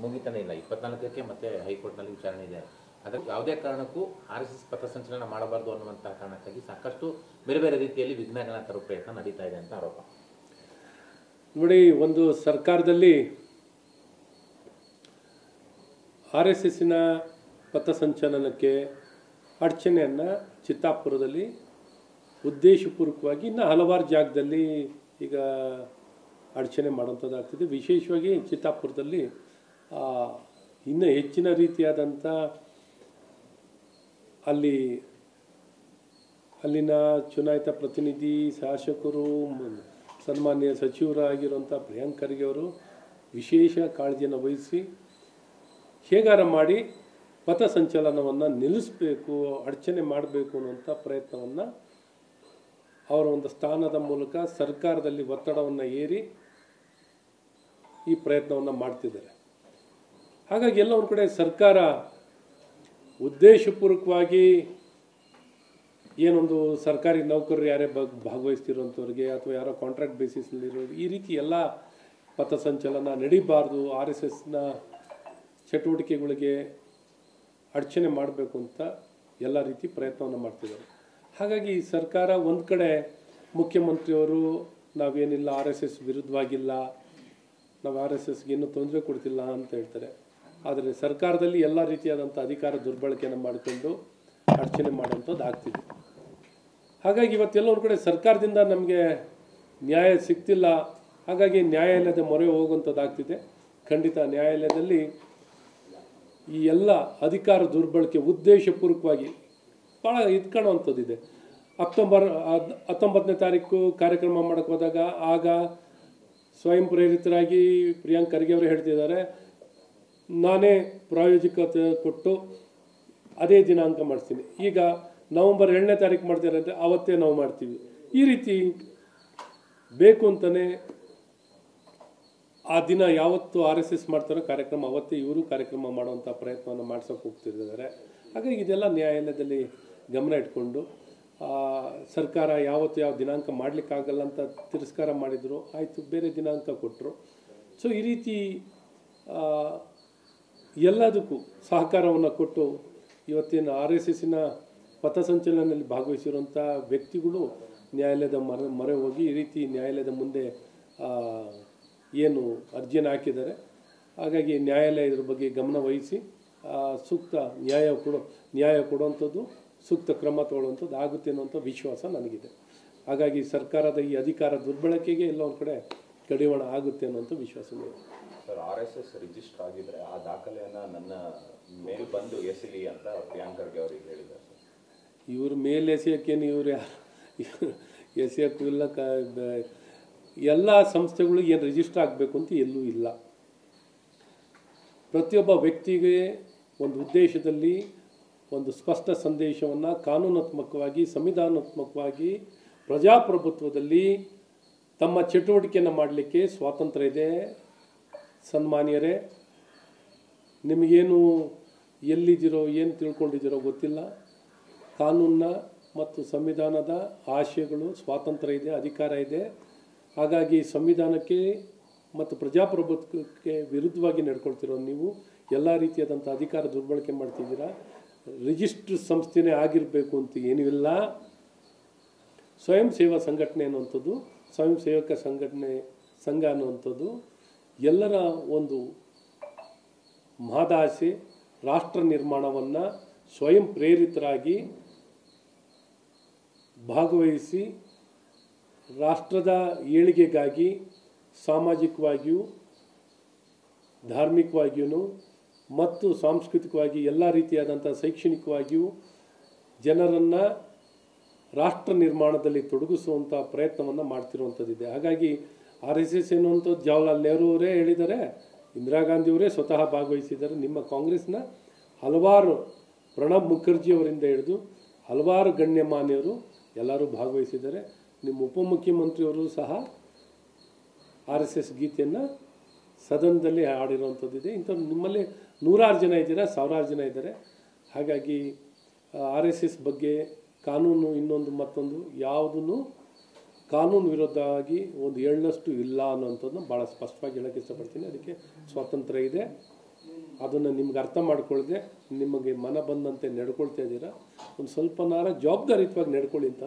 ಮುಗಿತಾನೆ ಇಲ್ಲ. 24ಕ್ಕೆ ಮತ್ತೆ ಹೈಕೋರ್ಟ್ನಲ್ಲಿ ವಿಚಾರಣೆ ಇದೆ. ಅದಕ್ಕೆ ಯಾವುದೇ ಕಾರಣಕ್ಕೂ RSS ಪಥಸಂಚಲನ ಮಾಡಬಾರ್ದು ಅನ್ನುವಂತಹ ಕಾರಣಕ್ಕಾಗಿ ಸಾಕಷ್ಟು ಬೇರೆ ಬೇರೆ ರೀತಿಯಲ್ಲಿ ವಿಘ್ನಗಳ ತರೋ ಪ್ರಯತ್ನ ನಡೀತಾ ಇದೆ ಅಂತ ಆರೋಪ. ನೋಡಿ, ಒಂದು ಸರ್ಕಾರದಲ್ಲಿ RSSನ ಪಥಸಂಚಲನಕ್ಕೆ ಅಡಚಣೆಯನ್ನು ಚಿತ್ತಾಪುರದಲ್ಲಿ ಉದ್ದೇಶಪೂರ್ವಕವಾಗಿ ಇನ್ನು ಹಲವಾರು ಜಾಗದಲ್ಲಿ ಈಗ ಅಡಚಣೆ ಮಾಡುವಂಥದ್ದಾಗ್ತಿದೆ. ವಿಶೇಷವಾಗಿ ಚಿತ್ತಾಪುರದಲ್ಲಿ ಇನ್ನೂ ಹೆಚ್ಚಿನ ರೀತಿಯಾದಂಥ ಅಲ್ಲಿನ ಚುನಾಯಿತ ಪ್ರತಿನಿಧಿ, ಶಾಸಕರು, ಸನ್ಮಾನ್ಯ ಸಚಿವರಾಗಿರುವಂಥ ಪ್ರಿಯಾಂಕ್ ಖರ್ಗೆ ಅವರು ವಿಶೇಷ ಕಾಳಜಿಯನ್ನು ವಹಿಸಿ ಹೇಗಾರ ಮಾಡಿ ಪಥಸಂಚಲನವನ್ನು ನಿಲ್ಲಿಸಬೇಕು, ಅಡಚಣೆ ಮಾಡಬೇಕು ಅನ್ನುವಂಥ ಪ್ರಯತ್ನವನ್ನು ಅವರ ಒಂದು ಸ್ಥಾನದ ಮೂಲಕ ಸರ್ಕಾರದಲ್ಲಿ ಒತ್ತಡವನ್ನು ಏರಿ ಈ ಪ್ರಯತ್ನವನ್ನು ಮಾಡ್ತಿದ್ದಾರೆ. ಹಾಗಾಗಿ ಎಲ್ಲ ಒಂದು ಕಡೆ ಸರ್ಕಾರ ಉದ್ದೇಶಪೂರ್ವಕವಾಗಿ ಏನೊಂದು ಸರ್ಕಾರಿ ನೌಕರರು ಯಾರೇ ಭಾಗವಹಿಸ್ತಿರೋಂಥವ್ರಿಗೆ ಅಥವಾ ಯಾರೋ ಕಾಂಟ್ರಾಕ್ಟ್ ಬೇಸಿಸ್ನಲ್ಲಿರೋ ಈ ರೀತಿ ಎಲ್ಲ ಪಥಸಂಚಲನ ನಡೀಬಾರ್ದು, RSSನ ಚಟುವಟಿಕೆಗಳಿಗೆ ಅಡಚಣೆ ಮಾಡಬೇಕು ಅಂತ ಎಲ್ಲ ರೀತಿ ಪ್ರಯತ್ನವನ್ನು ಮಾಡ್ತಿದ್ದಾರೆ. ಹಾಗಾಗಿ ಸರ್ಕಾರ ಒಂದು ಕಡೆ ಮುಖ್ಯಮಂತ್ರಿಯವರು ನಾವೇನಿಲ್ಲ RSS ವಿರುದ್ಧವಾಗಿಲ್ಲ, ನಾವು RSSಗೆ ಇನ್ನೂ ತೊಂದರೆ ಕೊಡ್ತಿಲ್ಲ ಅಂತ ಹೇಳ್ತಾರೆ. ಆದರೆ ಸರ್ಕಾರದಲ್ಲಿ ಎಲ್ಲ ರೀತಿಯಾದಂಥ ಅಧಿಕಾರ ದುರ್ಬಳಕೆಯನ್ನು ಮಾಡಿಕೊಂಡು ಅಡಚಣೆ ಮಾಡುವಂಥದ್ದು ಆಗ್ತಿದೆ. ಹಾಗಾಗಿ ಇವತ್ತೆಲ್ಲ ಒಂದು ಕಡೆ ಸರ್ಕಾರದಿಂದ ನಮಗೆ ನ್ಯಾಯ ಸಿಗ್ತಿಲ್ಲ. ಹಾಗಾಗಿ ನ್ಯಾಯಾಲಯದ ಮೊರೆ ಹೋಗುವಂಥದ್ದಾಗ್ತಿದೆ. ಖಂಡಿತ ನ್ಯಾಯಾಲಯದಲ್ಲಿ ಈ ಎಲ್ಲ ಅಧಿಕಾರ ದುರ್ಬಳಕೆ ಉದ್ದೇಶಪೂರ್ವಕವಾಗಿ ಭಾಳ ಇಟ್ಕೊಳ್ಳುವಂಥದ್ದಿದೆ. ಅಕ್ಟೋಬರ್ 19ನೇ ತಾರೀಕು ಕಾರ್ಯಕ್ರಮ ಮಾಡೋಕ್ಕೆ ಹೋದಾಗ ಆಗ ಸ್ವಯಂ ಪ್ರೇರಿತರಾಗಿ ಪ್ರಿಯಾಂಕ್ ಖರ್ಗೆ ಅವರು ಹೇಳ್ತಿದ್ದಾರೆ, ನಾನೇ ಪ್ರಾಯೋಜಕತೆ ಕೊಟ್ಟು ಅದೇ ದಿನಾಂಕ ಮಾಡಿಸ್ತೀನಿ. ಈಗ ನವಂಬರ್ 2ನೇ ತಾರೀಕು ಮಾಡ್ತಾರೆ ಅಂದರೆ ಆವತ್ತೇ ನಾವು ಮಾಡ್ತೀವಿ. ಈ ರೀತಿ ಬೇಕು ಅಂತಲೇ ಆ ದಿನ ಯಾವತ್ತು RSS ಮಾಡ್ತಾರೋ ಕಾರ್ಯಕ್ರಮ ಅವತ್ತೇ ಇವರು ಕಾರ್ಯಕ್ರಮ ಮಾಡುವಂಥ ಪ್ರಯತ್ನವನ್ನು ಮಾಡ್ಸೋಕೆ ಹೋಗ್ತಿದ್ದಾರೆ. ಹಾಗಾಗಿ ಇದೆಲ್ಲ ನ್ಯಾಯಾಲಯದಲ್ಲಿ ಗಮನ ಇಟ್ಕೊಂಡು ಸರ್ಕಾರ ಯಾವತ್ತು ಯಾವ ದಿನಾಂಕ ಮಾಡಲಿಕ್ಕಾಗಲ್ಲ ಅಂತ ತಿರಸ್ಕಾರ ಮಾಡಿದರು. ಆಯಿತು, ಬೇರೆ ದಿನಾಂಕ ಕೊಟ್ಟರು. ಸೊ ಈ ರೀತಿ ಎಲ್ಲದಕ್ಕೂ ಸಹಕಾರವನ್ನು ಕೊಟ್ಟು ಇವತ್ತಿನ RSSನ ಪಥಸಂಚಲನದಲ್ಲಿ ಭಾಗವಹಿಸಿರುವಂಥ ವ್ಯಕ್ತಿಗಳು ನ್ಯಾಯಾಲಯದ ಮೊರೆ ಹೋಗಿ ಈ ರೀತಿ ನ್ಯಾಯಾಲಯದ ಮುಂದೆ ಏನು ಅರ್ಜಿಯನ್ನು ಹಾಕಿದ್ದಾರೆ. ಹಾಗಾಗಿ ನ್ಯಾಯಾಲಯ ಇದ್ರ ಬಗ್ಗೆ ಗಮನ ವಹಿಸಿ ಸೂಕ್ತ ನ್ಯಾಯ ಕೊಡುವಂಥದ್ದು, ಸೂಕ್ತ ಕ್ರಮ ತಗೊಳ್ಳುವಂಥದ್ದು ಆಗುತ್ತೆ ಅನ್ನುವಂಥ ವಿಶ್ವಾಸ ನನಗಿದೆ. ಹಾಗಾಗಿ ಸರ್ಕಾರದ ಈ ಅಧಿಕಾರ ದುರ್ಬಳಕೆಗೆ ಎಲ್ಲ ಒಂದು ಕಡೆ ಕಡಿವಾಣ ಆಗುತ್ತೆ ಅನ್ನುವಂಥ ವಿಶ್ವಾಸ ಇದೆ. ಸರ್, RSS ರಿಜಿಸ್ಟರ್ ಆಗಿದ್ರೆ ಆ ದಾಖಲೆಯನ್ನು ನನ್ನ ಮೇಲೆ ಬಂದು ಎಸಲಿ ಅಂತ ಪ್ರಿಯಾಂಕ್ ಖರ್ಗೆ ಅವರಿಗೆ ಹೇಳಿದ್ದಾರೆ. ಇವ್ರ ಮೇಲೆ ಎಸೆಯೋಕ್ಕೇನು ಇವ್ರು ಎಸೆಯೋಕ್ಕೂ ಇಲ್ಲ. ಎಲ್ಲ ಸಂಸ್ಥೆಗಳು ಏನು ರಿಜಿಸ್ಟರ್ ಆಗಬೇಕು ಅಂತ ಎಲ್ಲೂ ಇಲ್ಲ. ಪ್ರತಿಯೊಬ್ಬ ವ್ಯಕ್ತಿಗೆ ಒಂದು ಉದ್ದೇಶದಲ್ಲಿ ಒಂದು ಸ್ಪಷ್ಟ ಸಂದೇಶವನ್ನು ಕಾನೂನಾತ್ಮಕವಾಗಿ, ಸಂವಿಧಾನಾತ್ಮಕವಾಗಿ, ಪ್ರಜಾಪ್ರಭುತ್ವದಲ್ಲಿ ತಮ್ಮ ಚಟುವಟಿಕೆಯನ್ನು ಮಾಡಲಿಕ್ಕೆ ಸ್ವಾತಂತ್ರ್ಯ ಇದೆ. ಸನ್ಮಾನ್ಯರೇ, ನಿಮಗೇನು ಎಲ್ಲಿದ್ದೀರೋ ಏನು ತಿಳ್ಕೊಂಡಿದ್ದೀರೋ ಗೊತ್ತಿಲ್ಲ. ಕಾನೂನಿನ ಮತ್ತು ಸಂವಿಧಾನದ ಆಶಯಗಳು, ಸ್ವಾತಂತ್ರ್ಯ ಇದೆ, ಅಧಿಕಾರ ಇದೆ. ಹಾಗಾಗಿ ಸಂವಿಧಾನಕ್ಕೆ ಮತ್ತು ಪ್ರಜಾಪ್ರಭುತ್ವಕ್ಕೆ ವಿರುದ್ಧವಾಗಿ ನಡ್ಕೊಳ್ತಿರೋ ನೀವು ಎಲ್ಲ ರೀತಿಯಾದಂಥ ಅಧಿಕಾರ ದುರ್ಬಳಕೆ ಮಾಡ್ತಿದ್ದೀರಾ. ರಿಜಿಸ್ಟ್ರ್ ಸಂಸ್ಥೆನೇ ಆಗಿರಬೇಕು ಅಂತ ಏನೂ ಇಲ್ಲ. ಸ್ವಯಂ ಸೇವಾ ಸಂಘಟನೆ ಅನ್ನುವಂಥದ್ದು, ಸ್ವಯಂ ಸೇವಕ ಸಂಘ ಅನ್ನುವಂಥದ್ದು ಎಲ್ಲರ ಒಂದು ಮಹದಾಸೆ, ರಾಷ್ಟ್ರ ನಿರ್ಮಾಣವನ್ನು ಸ್ವಯಂ ಪ್ರೇರಿತರಾಗಿ ಭಾಗವಹಿಸಿ ರಾಷ್ಟ್ರದ ಏಳಿಗೆಗಾಗಿ ಸಾಮಾಜಿಕವಾಗಿಯೂ, ಧಾರ್ಮಿಕವಾಗಿಯೂ ಮತ್ತು ಸಾಂಸ್ಕೃತಿಕವಾಗಿ ಎಲ್ಲ ರೀತಿಯಾದಂಥ ಶೈಕ್ಷಣಿಕವಾಗಿಯೂ ಜನರನ್ನು ರಾಷ್ಟ್ರ ನಿರ್ಮಾಣದಲ್ಲಿ ತೊಡಗಿಸುವಂಥ ಪ್ರಯತ್ನವನ್ನು ಮಾಡ್ತಿರುವಂಥದ್ದಿದೆ. ಹಾಗಾಗಿ RSS ಎನ್ನುವಂಥದ್ದು ಜವಾಹರ್ಲಾಲ್ ನೆಹರು ಅವರೇ ಹೇಳಿದ್ದಾರೆ, ಇಂದಿರಾ ಗಾಂಧಿಯವರೇ ಸ್ವತಃ ಭಾಗವಹಿಸಿದ್ದಾರೆ. ನಿಮ್ಮ ಕಾಂಗ್ರೆಸ್ನ ಹಲವಾರು, ಪ್ರಣಬ್ ಮುಖರ್ಜಿಯವರಿಂದ ಹಿಡಿದು ಹಲವಾರು ಗಣ್ಯಮಾನ್ಯರು ಎಲ್ಲರೂ ಭಾಗವಹಿಸಿದ್ದಾರೆ. ನಿಮ್ಮ ಉಪಮುಖ್ಯಮಂತ್ರಿಯವರು ಸಹ RSS ಗೀತೆಯನ್ನು ಸದನದಲ್ಲಿ ಹಾಡಿರುವಂಥದ್ದಿದೆ. ಇಂಥವ್ರು ನಿಮ್ಮಲ್ಲಿ ನೂರಾರು ಜನ ಇದ್ದೀರಾ, ಸಾವಿರಾರು ಜನ ಇದ್ದಾರೆ. ಹಾಗಾಗಿ RSS ಬಗ್ಗೆ ಕಾನೂನು ಇನ್ನೊಂದು ಮತ್ತೊಂದು ಯಾವುದೂ ಕಾನೂನು ವಿರುದ್ಧವಾಗಿ ಒಂದು ಎಳ್ಳಷ್ಟು ಇಲ್ಲ ಅನ್ನೋಂಥದ್ದನ್ನು ಭಾಳ ಸ್ಪಷ್ಟವಾಗಿ ಹೇಳೋಕ್ಕೆ ಇಷ್ಟಪಡ್ತೀನಿ. ಅದಕ್ಕೆ ಸ್ವಾತಂತ್ರ್ಯ ಇದೆ. ಅದನ್ನು ನಿಮ್ಗೆ ಅರ್ಥ ಮಾಡ್ಕೊಳ್ಳದೆ ನಿಮಗೆ ಮನ ಬಂದಂತೆ ನಡ್ಕೊಳ್ತಾ ಇದ್ದೀರಾ. ಒಂದು ಸ್ವಲ್ಪನಾರ ಜವಾಬ್ದಾರಿಯುತವಾಗಿ ನಡ್ಕೊಳ್ಳಿ ಅಂತ.